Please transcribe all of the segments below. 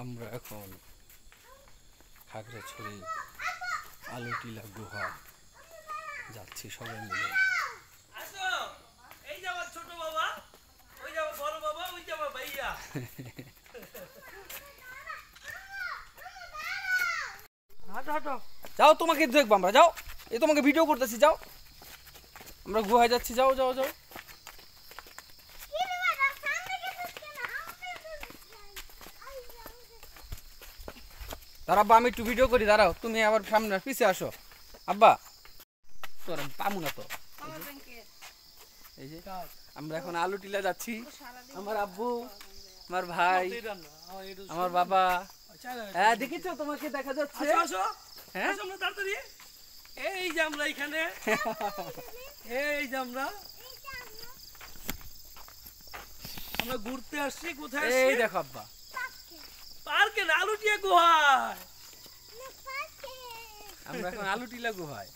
আমরা এখন খাগড়াছড়ি আলুটিলা গুহা যাচ্ছি সবাই মিলে। এই যে আমার ছোট বাবা, ওই যে আমার বড় বাবা, ওই যে আমার ভাইয়া। হাঁটো হাঁটো, যাও তোমাকে দেখবো আমরা, যাও এই তোমাকে ভিডিও করতেছি, যাও আমরা গুহায় যাচ্ছি, যাও যাও যাও। দাঁড়া আব্বা, আমি একটু ভিডিও করি, দাঁড়াও তুমি আবার সামনে পিছিয়ে আসো আব্বা, তোর পামু না তো। এই যে আমরা এখন আলু টিলা যাচ্ছি, আমার আব্বু, আমার ভাই, আমার বাবা। হ্যাঁ দেখেছো, তোমাকে দেখা যাচ্ছে। হ্যাঁ তাড়াতাড়ি, এই যে আমরা এখানে, এই যে আমরা ঘুরতে আসছি। কোথায়? এই দেখো আব্বা, পার্কে না, আলুটিয়া গুহায়। আমরা এখন আলু টিলা গুহায়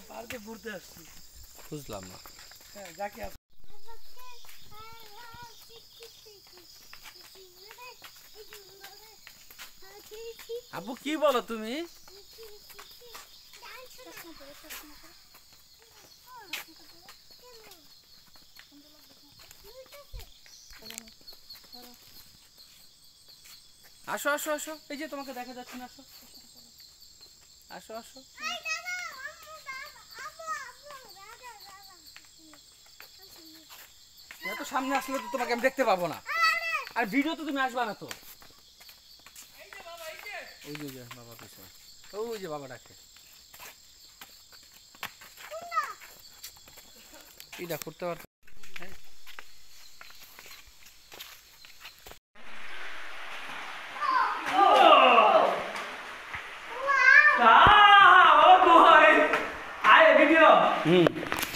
পার্কে ঘুরতে আসছি। বুঝলাম না। হ্যাঁ যাকে আব্বু কি বলো তুমি? আসো আসো আসো, এই যে তোমাকে দেখা যাচ্ছে না, আসো আসো আসো। এত সামনে আসলে তো তোমাকে আমি দেখতে পাবো না, আর ভিডিও তো তুমি আসবা না তো। ওই যে বাবা পিছনে, ওই যে বাবা ডাকে, এটা করতে পারতো।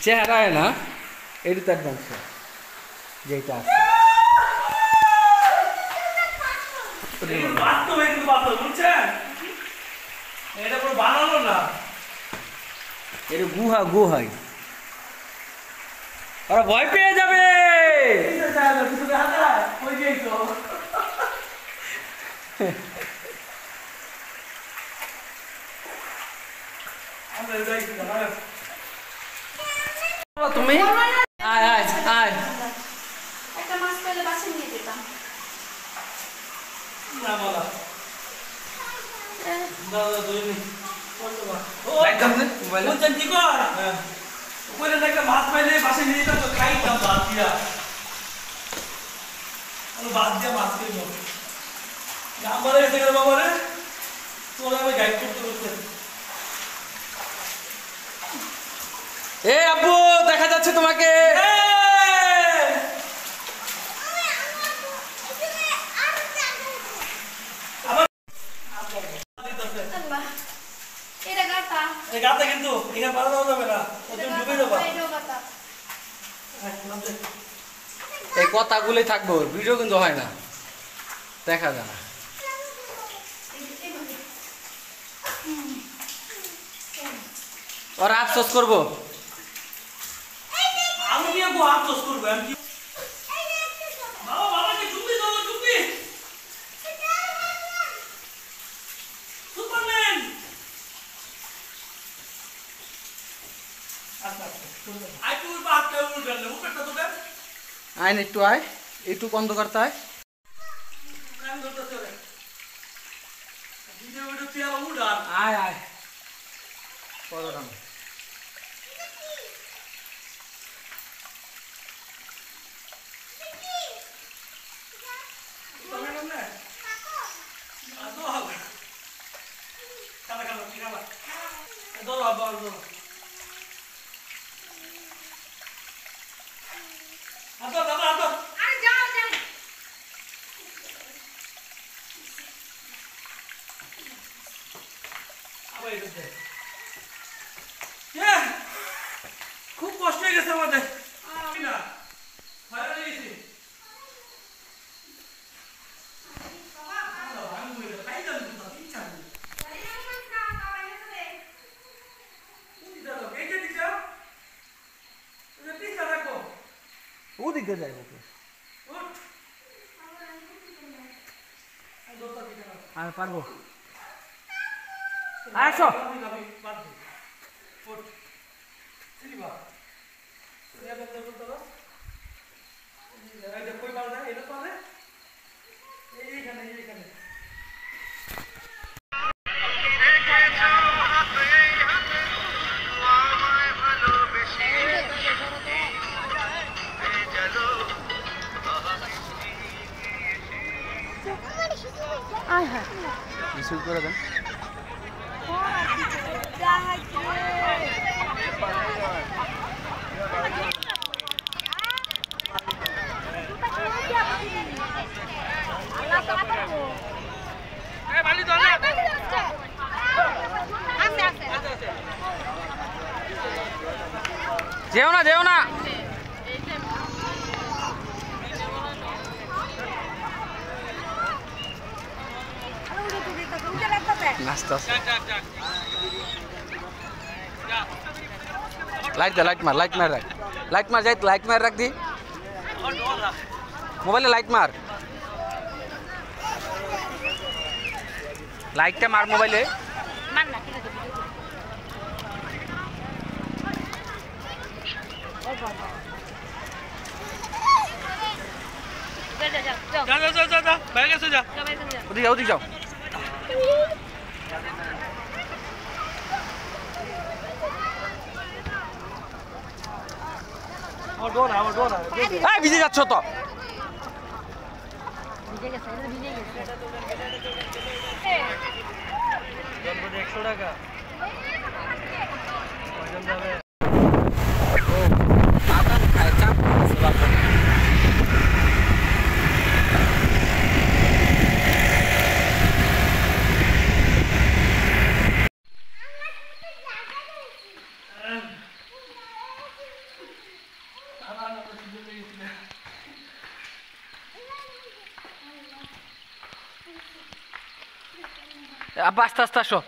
চেহারা না, এটা তো অ্যাডভান্স যেটা আছে। এটা পুরো বানানো না, এটা গুহা, গুহাই ওরা ভয় পেয়ে যাবে। তুমি আয় আয় আয়, একটা মাছ পেলে বাসে নিয়ে যেতাম। না বলা দাদা দুই মিনিট একটা মাছ পাইলে বাসে নিয়ে যেতাম, তো খাইতাম ভাত দিয়া, ভাত দিয়া মাছ খাইব। আমারে গেছে গেলে বাবারে, তোরা আমি গাইড করতে করতে। এ আব্বু দেখা যাচ্ছে তোমাকে। গাতা কিন্তু এখানে পারা দেওয়া যাবে না, ডুবে যাবা। এই কথাগুলোই থাকবো, ভিডিও কিন্তু হয় না, দেখা যায় না। ওরা আফসোস করবো, আমি নিয়ে আফসোস করবো। বাবা বাবাকে চুপি দাও, চুপি সুপারম্যান। আইন একটু আয়, একটু অন্ধকারটা আয়। আয় আয়, কতটা খুব কষ্ট হয়ে গেছে আমাদের। ওদিকে যাই ওকে। আর পারবো আসো শুরু করে দেন যেও না যেও না নাস্তা লাইট দে লাইট মার রাখ লাইট মার যাই লাইট মার রাখ দি মোবাইলে লাইট মার লাইটটা মার মোবাইলে ওদিকে যাও ভিজে যাচ্ছ তো আব্বা আস্তে আস্তে আসো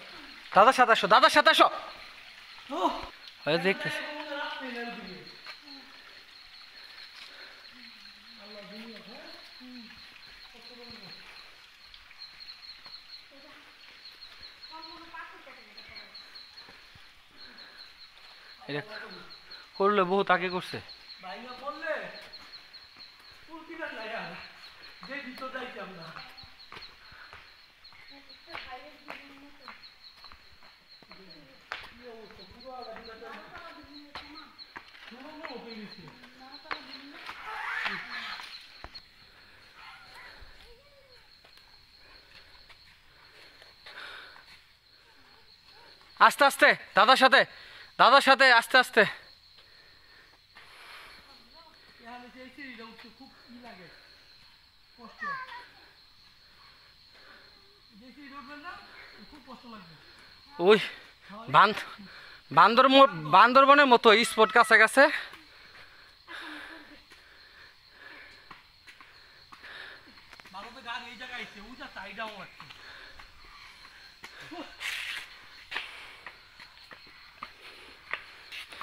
দাদার সাথে আসো দেখতেছি এটা করলে বহুত আগে করছে আস্তে আস্তে দাদার সাথে আস্তে আস্তে ওই বান্দরবনের মতো স্পট কাছে কাছে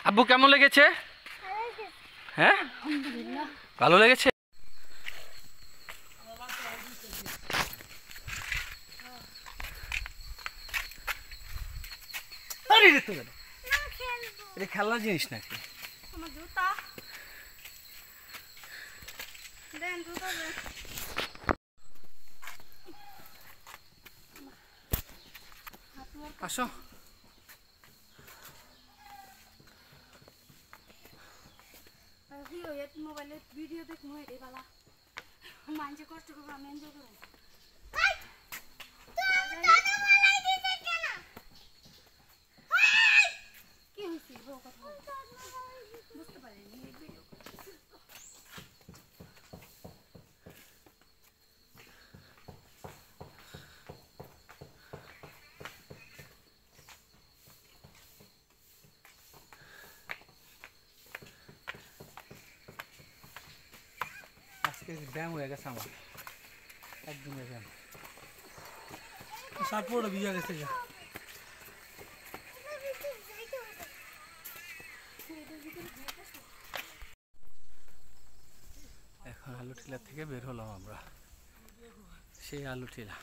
আব্বু কেমন লেগেছে হ্যাঁ ভালো লেগেছে এটা খেলনার জিনিস নাকি আসো মোবাইলে ভিডিও দেখবো এটাই বালা মানছে কষ্ট করবো আমি এনজয় করবো কি হয়েছে বুঝতে পারিনি ভিডিও ব্যায়াম হয়ে গেছে আমার একদিনের ব্যায়াম সাতপুরটা ভিজা গেছে এখন আলু টিলা থেকে বের হলাম আমরা সেই আলু টিলা